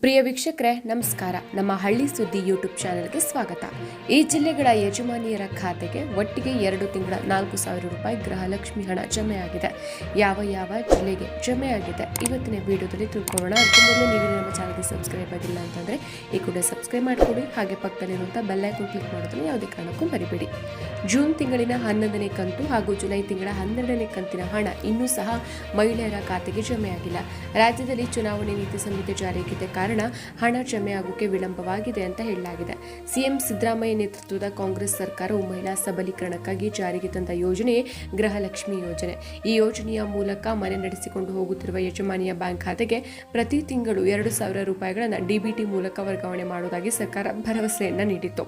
ಪ್ರಿಯ ವೀಕ್ಷಕರೇ ನಮಸ್ಕಾರ. ನಮ್ಮ ಹಳ್ಳಿ ಸುದ್ದಿ ಯೂಟ್ಯೂಬ್ ಚಾನೆಲ್ಗೆ ಸ್ವಾಗತ. ಈ ಜಿಲ್ಲೆಗಳ ಯಜಮಾನಿಯರ ಖಾತೆಗೆ ಒಟ್ಟಿಗೆ 2 ತಿಂಗಳ 4,000 ರೂಪಾಯಿ ಗೃಹಲಕ್ಷ್ಮಿ ಹಣ ಜಮೆಯಾಗಿದೆ. ಯಾವ ಜಿಲ್ಲೆಗೆ ಜಮೆಯಾಗಿದೆ ಇವತ್ತಿನ ವಿಡಿಯೋದಲ್ಲಿ ತಿಳ್ಕೊಳ್ಳೋಣ. ಅದಕ್ಕೆ ಮೊದಲು ನೀವು ನಮ್ಮ ಚಾನಲ್ಗೆ ಸಬ್ಸ್ಕ್ರೈಬ್ ಆಗಿಲ್ಲ ಅಂತಂದರೆ ಈ ಕೂಡ ಸಬ್ಸ್ಕ್ರೈಬ್ ಮಾಡಿಕೊಡಿ. ಹಾಗೆ ಪಕ್ಕದಲ್ಲಿರುವಂಥ ಬೆಲ್ ಐಕಾನ್ ಕ್ಲಿಕ್ ಮಾಡೋದನ್ನು ಯಾವುದೇ ಕಾರಣಕ್ಕೂ ಮರಿಬೇಡಿ. ಜೂನ್ ತಿಂಗಳಿನ 11ನೇ ಕಂತು ಹಾಗೂ ಜುಲೈ ತಿಂಗಳ 12ನೇ ಕಂತಿನ ಹಣ ಇನ್ನೂ ಸಹ ಮಹಿಳೆಯರ ಖಾತೆಗೆ ಜಮೆಯಾಗಿಲ್ಲ. ರಾಜ್ಯದಲ್ಲಿ ಚುನಾವಣೆ ನೀತಿ ಸಂಹಿತೆ ಜಾರಿಯಾಗಿದೆ ಕಾರಣ ಹಣ ಜಮೆಯಾಗೋಕೆ ವಿಳಂಬವಾಗಿದೆ ಅಂತ ಹೇಳಲಾಗಿದೆ. ಸಿಎಂ ಸಿದ್ದರಾಮಯ್ಯ ನೇತೃತ್ವದ ಕಾಂಗ್ರೆಸ್ ಸರ್ಕಾರವು ಮಹಿಳಾ ಸಬಲೀಕರಣಕ್ಕಾಗಿ ಜಾರಿಗೆ ತಂದ ಯೋಜನೆ ಗೃಹಲಕ್ಷ್ಮಿ ಯೋಜನೆ. ಈ ಯೋಜನೆಯ ಮೂಲಕ ಮನೆ ನಡೆಸಿಕೊಂಡು ಹೋಗುತ್ತಿರುವ ಯಜಮಾನಿಯ ಬ್ಯಾಂಕ್ ಖಾತೆಗೆ ಪ್ರತಿ ತಿಂಗಳು 2,000 ರೂಪಾಯಿಗಳನ್ನು ಡಿಬಿಟಿ ಮೂಲಕ ವರ್ಗಾವಣೆ ಮಾಡುವುದಾಗಿ ಸರ್ಕಾರ ಭರವಸೆಯನ್ನ ನೀಡಿತ್ತು.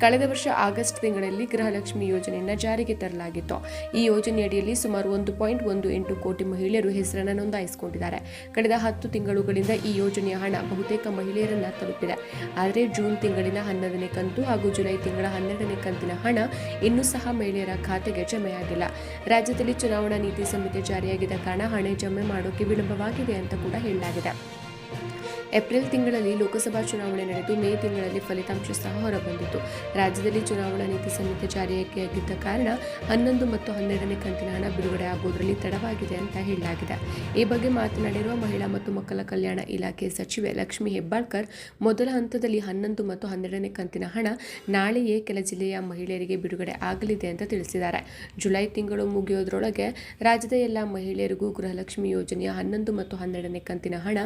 ಕಳೆದ ವರ್ಷ ಆಗಸ್ಟ್ ತಿಂಗಳಲ್ಲಿ ಗೃಹಲಕ್ಷ್ಮಿ ಯೋಜನೆಯನ್ನು ಜಾರಿಗೆ ತರಲಾಗಿತ್ತು. ಈ ಯೋಜನೆಯಡಿಯಲ್ಲಿ ಸುಮಾರು 1.18 ಕೋಟಿ ಮಹಿಳೆಯರು ಹೆಸರನ್ನು ನೋಂದಾಯಿಸಿಕೊಂಡಿದ್ದಾರೆ. ಕಳೆದ 10 ತಿಂಗಳುಗಳಿಂದ ಈ ಯೋಜನೆಯ ಹಣ ಬಹುತೇಕ ಮಹಿಳೆಯರನ್ನ ತಲುಪಿದೆ. ಆದರೆ ಜೂನ್ ತಿಂಗಳಿನ 11ನೇ ಕಂತು ಹಾಗೂ ಜುಲೈ ತಿಂಗಳ 12ನೇ ಕಂತಿನ ಹಣ ಇನ್ನೂ ಸಹ ಮಹಿಳೆಯರ ಖಾತೆಗೆ ಜಮೆಯಾಗಿಲ್ಲ. ರಾಜ್ಯದಲ್ಲಿ ಚುನಾವಣಾ ನೀತಿ ಸಂಹಿತೆ ಜಾರಿಯಾಗಿದ್ದ ಕಾರಣ ಹಣ ಜಮೆ ಮಾಡೋಕೆ ವಿಳಂಬವಾಗಿದೆ ಅಂತ ಕೂಡ ಹೇಳಲಾಗಿದೆ. ಏಪ್ರಿಲ್ ತಿಂಗಳಲ್ಲಿ ಲೋಕಸಭಾ ಚುನಾವಣೆ ನಡೆದು ಮೇ ತಿಂಗಳಲ್ಲಿ ಫಲಿತಾಂಶ ಸಹ ಹೊರಬಂದಿತ್ತು. ರಾಜ್ಯದಲ್ಲಿ ಚುನಾವಣಾ ನೀತಿ ಸಂಹಿತೆ ಜಾರಿಯಾಗಿದ್ದ ಕಾರಣ 11 ಮತ್ತು 12ನೇ ಕಂತಿನ ಹಣ ಬಿಡುಗಡೆ ಆಗುವುದರಲ್ಲಿ ತಡವಾಗಿದೆ ಅಂತ ಹೇಳಲಾಗಿದೆ. ಈ ಬಗ್ಗೆ ಮಾತನಾಡಿರುವ ಮಹಿಳಾ ಮತ್ತು ಮಕ್ಕಳ ಕಲ್ಯಾಣ ಇಲಾಖೆ ಸಚಿವೆ ಲಕ್ಷ್ಮಿ ಹೆಬ್ಬಾಳ್ಕರ್, ಮೊದಲ ಹಂತದಲ್ಲಿ 11 ಮತ್ತು 12ನೇ ಕಂತಿನ ಹಣ ನಾಳೆಯೇ ಕೆಲ ಜಿಲ್ಲೆಯ ಮಹಿಳೆಯರಿಗೆ ಬಿಡುಗಡೆ ಆಗಲಿದೆ ಅಂತ ತಿಳಿಸಿದ್ದಾರೆ. ಜುಲೈ ತಿಂಗಳು ಮುಗಿಯೋದ್ರೊಳಗೆ ರಾಜ್ಯದ ಎಲ್ಲ ಮಹಿಳೆಯರಿಗೂ ಗೃಹಲಕ್ಷ್ಮಿ ಯೋಜನೆಯ 11 ಮತ್ತು 12ನೇ ಕಂತಿನ ಹಣ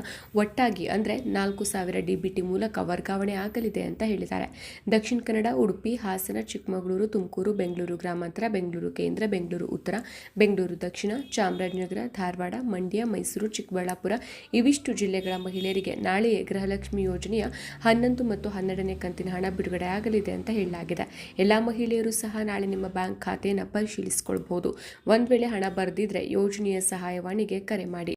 ಒಟ್ಟಾಗಿ ಅಂದರೆ 4,000 ಡಿಬಿಟಿ ಮೂಲಕ ವರ್ಗಾವಣೆ ಆಗಲಿದೆ ಅಂತ ಹೇಳಿದ್ದಾರೆ. ದಕ್ಷಿಣ ಕನ್ನಡ, ಉಡುಪಿ, ಹಾಸನ, ಚಿಕ್ಕಮಗಳೂರು, ತುಮಕೂರು, ಬೆಂಗಳೂರು ಗ್ರಾಮಾಂತರ, ಬೆಂಗಳೂರು ಕೇಂದ್ರ, ಬೆಂಗಳೂರು ಉತ್ತರ, ಬೆಂಗಳೂರು ದಕ್ಷಿಣ, ಚಾಮರಾಜನಗರ, ಧಾರವಾಡ, ಮಂಡ್ಯ, ಮೈಸೂರು, ಚಿಕ್ಕಬಳ್ಳಾಪುರ ಇವಿಷ್ಟು ಜಿಲ್ಲೆಗಳ ಮಹಿಳೆಯರಿಗೆ ನಾಳೆಯೇ ಗೃಹಲಕ್ಷ್ಮಿ ಯೋಜನೆಯ 11 ಮತ್ತು 12ನೇ ಕಂತಿನ ಹಣ ಬಿಡುಗಡೆ ಆಗಲಿದೆ ಅಂತ ಹೇಳಲಾಗಿದೆ. ಎಲ್ಲ ಮಹಿಳೆಯರು ಸಹ ನಾಳೆ ನಿಮ್ಮ ಬ್ಯಾಂಕ್ ಖಾತೆಯನ್ನು ಪರಿಶೀಲಿಸಿಕೊಳ್ಳಬಹುದು. ಒಂದು ವೇಳೆ ಹಣ ಬರದಿದ್ರೆ ಯೋಜನೆಯ ಸಹಾಯವಾಣಿಗೆ ಕರೆ ಮಾಡಿ.